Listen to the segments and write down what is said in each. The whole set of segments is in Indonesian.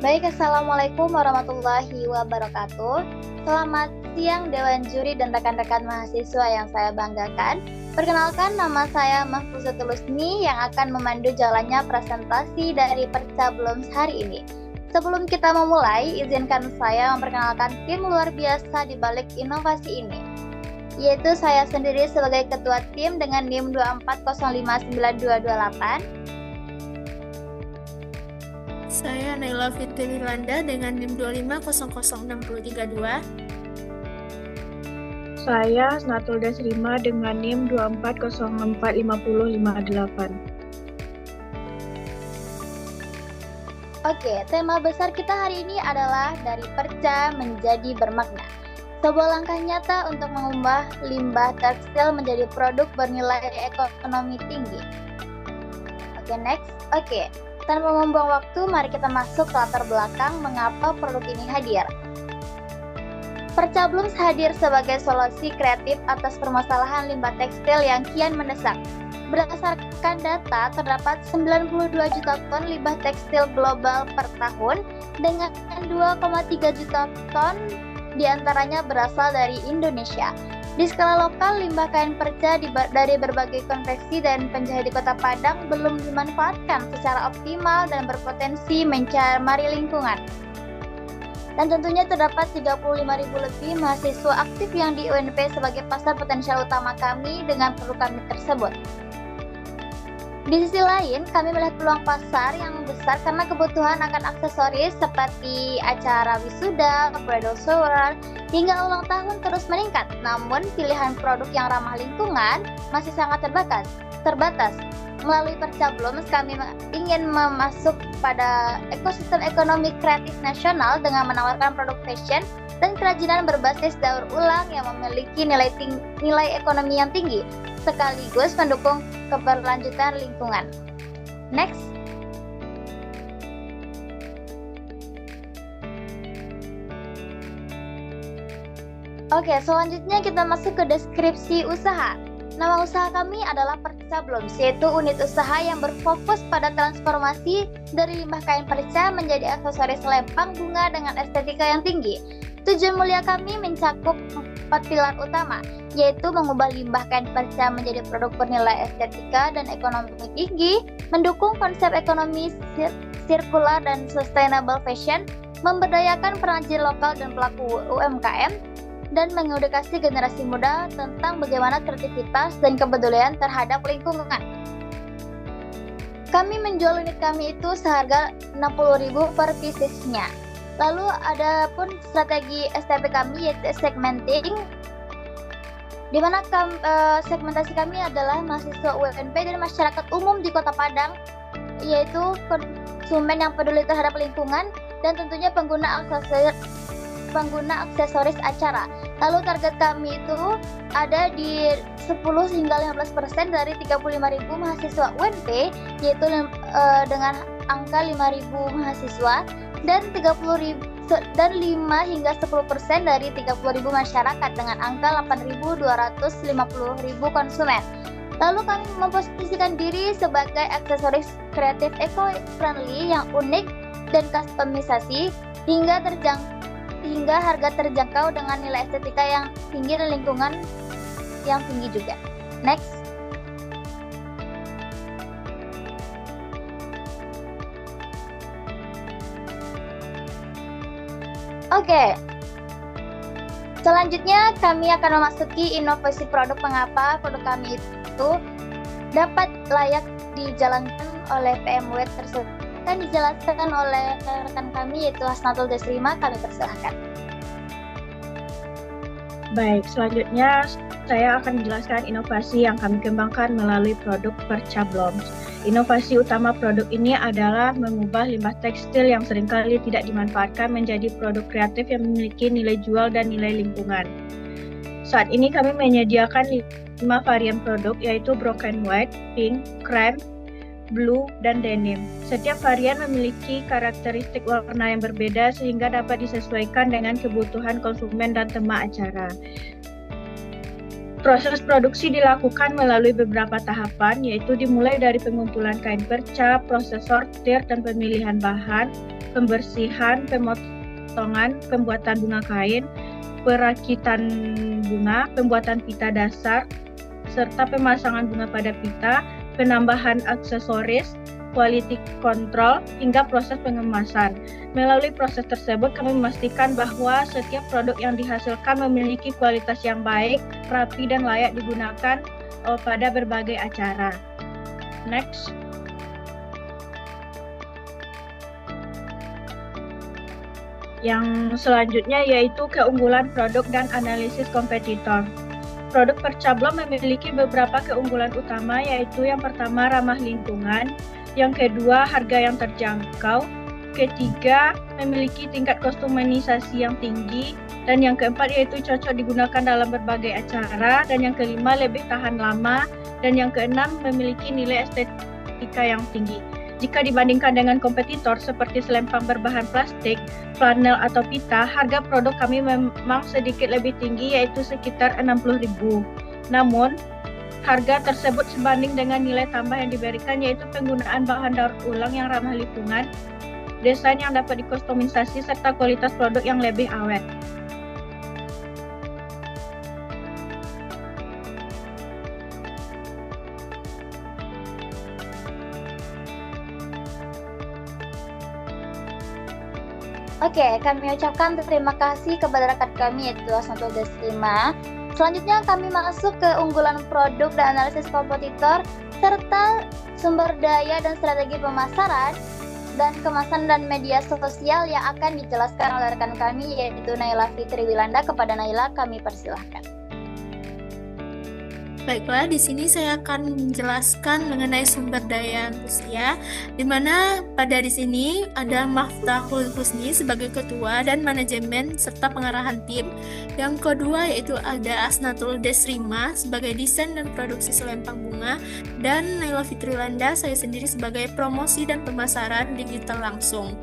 Baik, Assalamualaikum warahmatullahi wabarakatuh. Selamat siang Dewan Juri dan rekan-rekan mahasiswa yang saya banggakan. Perkenalkan, nama saya Mahfuzatul Husni yang akan memandu jalannya presentasi dari Percablums hari ini. Sebelum kita memulai, izinkan saya memperkenalkan tim luar biasa di balik inovasi ini, yaitu saya sendiri sebagai ketua tim dengan NIM 24059228. Saya Naila Fitri Landa dengan NIM 25006032. Saya Snatul Desrima dengan NIM 24045058. Oke, tema besar kita hari ini adalah dari perca menjadi bermakna. Sebuah langkah nyata untuk mengubah limbah tekstil menjadi produk bernilai ekonomi tinggi. Oke, next. Oke, tanpa membuang waktu, mari kita masuk ke latar belakang mengapa produk ini hadir. Percablums hadir sebagai solusi kreatif atas permasalahan limbah tekstil yang kian mendesak. Berdasarkan data, terdapat 92 juta ton limbah tekstil global per tahun, dengan 2,3 juta ton diantaranya berasal dari Indonesia. Di skala lokal, limbah kain perca dari berbagai konveksi dan penjahit di Kota Padang belum dimanfaatkan secara optimal dan berpotensi mencemari lingkungan. Dan tentunya terdapat 35.000 lebih mahasiswa aktif yang di UNP sebagai pasar potensial utama kami dengan produk kami tersebut. Di sisi lain, kami melihat peluang pasar yang besar karena kebutuhan akan aksesoris seperti acara wisuda, bridal shower, hingga ulang tahun terus meningkat. Namun, pilihan produk yang ramah lingkungan masih sangat terbatas. Melalui Percablums, kami ingin masuk pada ekosistem ekonomi kreatif nasional dengan menawarkan produk fashion dan kerajinan berbasis daur ulang yang memiliki nilai ekonomi yang tinggi, sekaligus mendukung keberlanjutan lingkungan. Next. Oke, selanjutnya kita masuk ke deskripsi usaha. Nama usaha kami adalah Percablums, yaitu unit usaha yang berfokus pada transformasi dari limbah kain perca menjadi aksesoris lempang bunga dengan estetika yang tinggi. Tujuan mulia kami mencakup 4 pilar utama, yaitu mengubah limbah kain perca menjadi produk bernilai estetika dan ekonomi tinggi, mendukung konsep ekonomi sirkular dan sustainable fashion, memberdayakan pengrajin lokal dan pelaku UMKM, dan mengedukasi generasi muda tentang bagaimana kreativitas dan kepedulian terhadap lingkungan. Kami menjual unit kami itu seharga 60.000 per piecesnya. Lalu ada pun strategi STP kami, yaitu segmenting, di mana segmentasi kami adalah mahasiswa UNP dan masyarakat umum di Kota Padang, yaitu konsumen yang peduli terhadap lingkungan dan tentunya pengguna aksesoris acara. Lalu target kami itu ada di 10 hingga 15% dari 35.000 mahasiswa UNP, yaitu dengan angka 5.000 mahasiswa, dan 5 hingga 10% dari 30.000 masyarakat dengan angka 8.250.000 konsumen. Lalu kami memposisikan diri sebagai aksesoris kreatif eco-friendly yang unik dan kustomisasi hingga harga terjangkau dengan nilai estetika yang tinggi dan lingkungan yang tinggi juga. Next. Oke. Selanjutnya kami akan memasuki inovasi produk. Mengapa produk kami itu dapat layak dijalankan oleh PMW tersebut? Akan dijelaskan oleh rekan kami, yaitu Snatul Desrima. Kami persilahkan. Baik, selanjutnya saya akan menjelaskan inovasi yang kami kembangkan melalui produk Percablums. Inovasi utama produk ini adalah mengubah limbah tekstil yang seringkali tidak dimanfaatkan menjadi produk kreatif yang memiliki nilai jual dan nilai lingkungan. Saat ini kami menyediakan 5 varian produk, yaitu broken white, pink, cream, blue, dan denim. Setiap varian memiliki karakteristik warna yang berbeda sehingga dapat disesuaikan dengan kebutuhan konsumen dan tema acara. Proses produksi dilakukan melalui beberapa tahapan, yaitu dimulai dari pengumpulan kain perca, proses sortir dan pemilihan bahan, pembersihan, pemotongan, pembuatan bunga kain, perakitan bunga, pembuatan pita dasar, serta pemasangan bunga pada pita, penambahan aksesoris, quality control, hingga proses pengemasan. Melalui proses tersebut, kami memastikan bahwa setiap produk yang dihasilkan memiliki kualitas yang baik, rapi, dan layak digunakan pada berbagai acara. Next. Yang selanjutnya yaitu keunggulan produk dan analisis kompetitor. Produk Percablom memiliki beberapa keunggulan utama, yaitu yang pertama ramah lingkungan, yang kedua harga yang terjangkau, ketiga memiliki tingkat kostumisasi yang tinggi, dan yang keempat yaitu cocok digunakan dalam berbagai acara, dan yang kelima lebih tahan lama, dan yang keenam memiliki nilai estetika yang tinggi. Jika dibandingkan dengan kompetitor seperti selempang berbahan plastik, flanel atau pita, harga produk kami memang sedikit lebih tinggi, yaitu sekitar 60.000. Namun, harga tersebut sebanding dengan nilai tambah yang diberikan, yaitu penggunaan bahan daur ulang yang ramah lingkungan, desain yang dapat dikustomisasi, serta kualitas produk yang lebih awet. Oke, kami ucapkan terima kasih kepada rekan kami yaitu Asnatul Deslima. Selanjutnya kami masuk ke unggulan produk dan analisis kompetitor serta sumber daya dan strategi pemasaran dan kemasan dan media sosial yang akan dijelaskan oleh rekan kami yaitu Naila Fitri Wilanda. Kepada Naila kami persilahkan. Baiklah, di sini saya akan menjelaskan mengenai sumber daya manusia, di mana pada di sini ada Maftahul Husni sebagai ketua dan manajemen serta pengarahan tim. Yang kedua yaitu ada Asnatul Deslima sebagai desain dan produksi selempang bunga, dan Naila Fitri Wilanda saya sendiri sebagai promosi dan pemasaran digital langsung.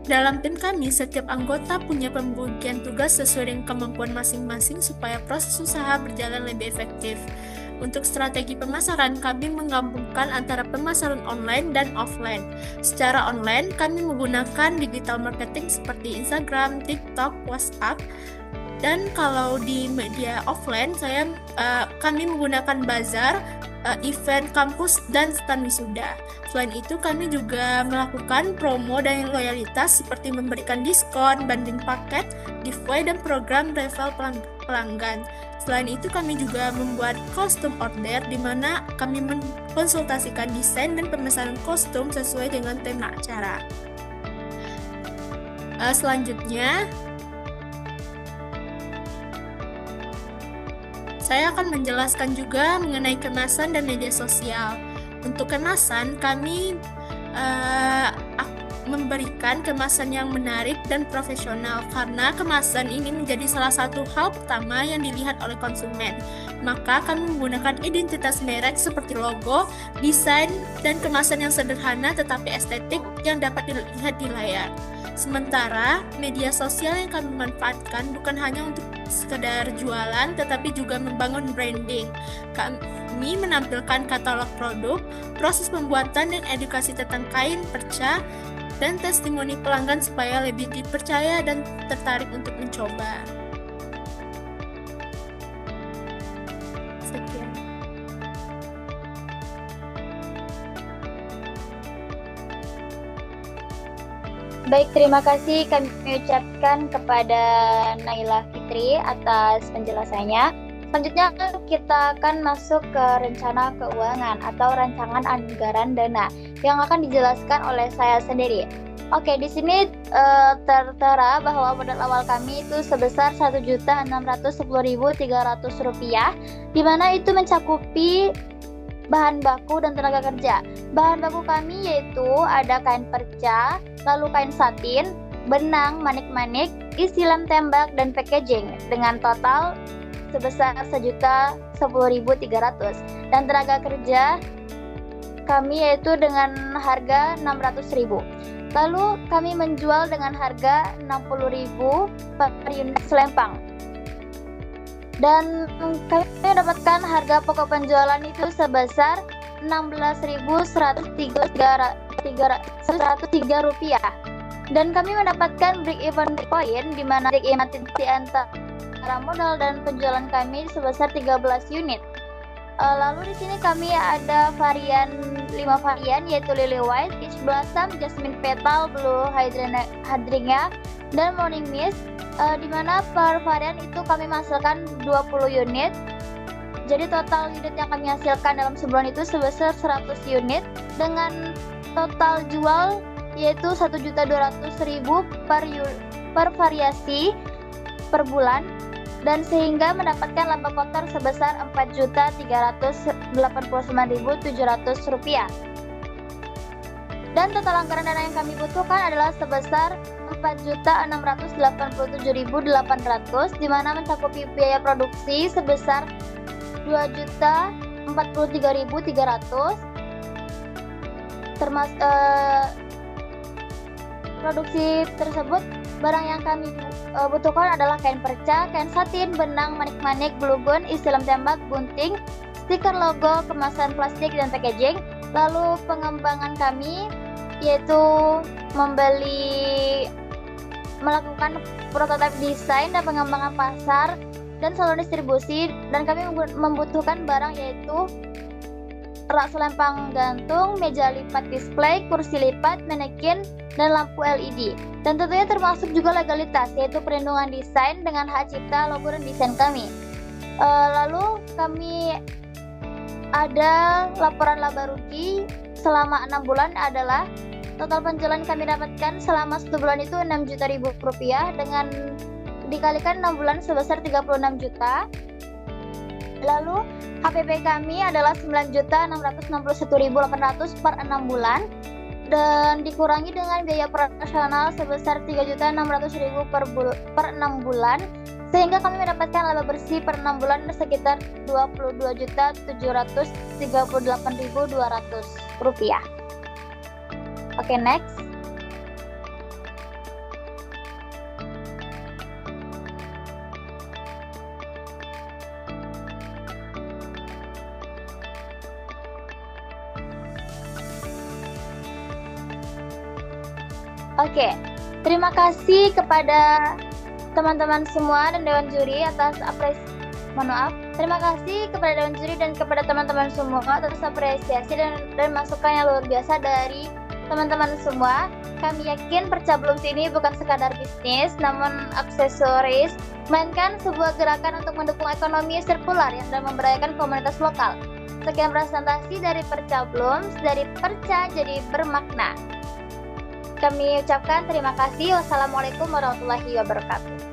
Dalam tim kami, setiap anggota punya pembagian tugas sesuai dengan kemampuan masing-masing supaya proses usaha berjalan lebih efektif. Untuk strategi pemasaran, kami menggabungkan antara pemasaran online dan offline. Secara online, kami menggunakan digital marketing seperti Instagram, TikTok, WhatsApp. Dan kalau di media offline, kami menggunakan bazar, event kampus, dan stand wisuda. Selain itu, kami juga melakukan promo dan loyalitas seperti memberikan diskon, banding paket, giveaway, dan program referral pelanggan. Selain itu, kami juga membuat custom order di mana kami mengkonsultasikan desain dan pemesanan kostum sesuai dengan tema acara. Selanjutnya, saya akan menjelaskan juga mengenai kemasan dan media sosial. Untuk kemasan, kami memberikan kemasan yang menarik dan profesional karena kemasan ini menjadi salah satu hal pertama yang dilihat oleh konsumen. Maka kami menggunakan identitas merek seperti logo, desain, dan kemasan yang sederhana tetapi estetik yang dapat dilihat di layar. Sementara media sosial yang kami manfaatkan bukan hanya untuk sekedar jualan tetapi juga membangun branding. Kami menampilkan katalog produk, proses pembuatan dan edukasi tentang kain, perca, dan testimoni pelanggan supaya lebih dipercaya dan tertarik untuk mencoba. Sekian. Baik, terima kasih kami ucapkan kepada Naila Fitri atas penjelasannya. Selanjutnya kita akan masuk ke rencana keuangan atau rancangan anggaran dana yang akan dijelaskan oleh saya sendiri. Oke, di sini tertera bahwa modal awal kami itu sebesar Rp1.610.300, di mana itu mencakupi bahan baku dan tenaga kerja. Bahan baku kami yaitu ada kain perca, lalu kain satin, benang, manik-manik, isi lem tembak, dan packaging dengan total sebesar Rp1.010.300. Dan tenaga kerja kami yaitu dengan harga Rp600.000. Lalu kami menjual dengan harga Rp60.000 per unit selempang. Dan kami mendapatkan harga pokok penjualan itu sebesar Rp16.103. Dan kami mendapatkan break-even point, di mana break-even di antara modal dan penjualan kami sebesar 13 unit. Lalu di sini kami ada 5 varian, yaitu Lily White, Peach Blossom, Jasmine Petal, Blue Hydrangeas, dan Morning Mist. Di mana per varian itu kami menghasilkan 20 unit. Jadi total unit yang kami hasilkan dalam sebulan itu sebesar 100 unit dengan total jual yaitu 1.200.000 per variasi per bulan, dan sehingga mendapatkan laba kotor sebesar Rp4.389.700. Dan total anggaran dana yang kami butuhkan adalah sebesar Rp4.687.800, di mana mencakupi biaya produksi sebesar Rp2.043.300. Produksi tersebut, barang yang kami butuhkan adalah kain perca, kain satin, benang, manik-manik, blue gun, isi lem tembak, gunting, stiker logo, kemasan plastik, dan packaging. Lalu pengembangan kami yaitu melakukan prototipe desain dan pengembangan pasar dan salon distribusi, dan kami membutuhkan barang yaitu rak selempang gantung, meja lipat display, kursi lipat, manekin, dan lampu LED. Dan tentunya termasuk juga legalitas, yaitu perlindungan desain dengan hak cipta, logo, dan desain kami. Lalu kami ada laporan laba rugi selama 6 bulan adalah total penjualan kami dapatkan selama 1 bulan itu Rp6 juta dengan dikalikan 6 bulan sebesar 36 juta. Lalu HPP kami adalah 9.661.800 per 6 bulan, dan dikurangi dengan biaya operasional sebesar 3.600.000 per 6 bulan, sehingga kami mendapatkan laba bersih per 6 bulan sekitar Rp22.738.200. Oke, next. Oke, terima kasih kepada teman-teman semua dan Dewan Juri atas terima kasih kepada Dewan Juri dan kepada teman-teman semua atas apresiasi dan masukan yang luar biasa dari teman-teman semua. Kami yakin Perca Blooms ini bukan sekadar bisnis, namun aksesoris, melainkan sebuah gerakan untuk mendukung ekonomi sirkular yang dalam memberdayakan komunitas lokal. Sekian presentasi dari Perca Blooms, dari perca jadi bermakna. Kami ucapkan terima kasih. Wassalamualaikum warahmatullahi wabarakatuh.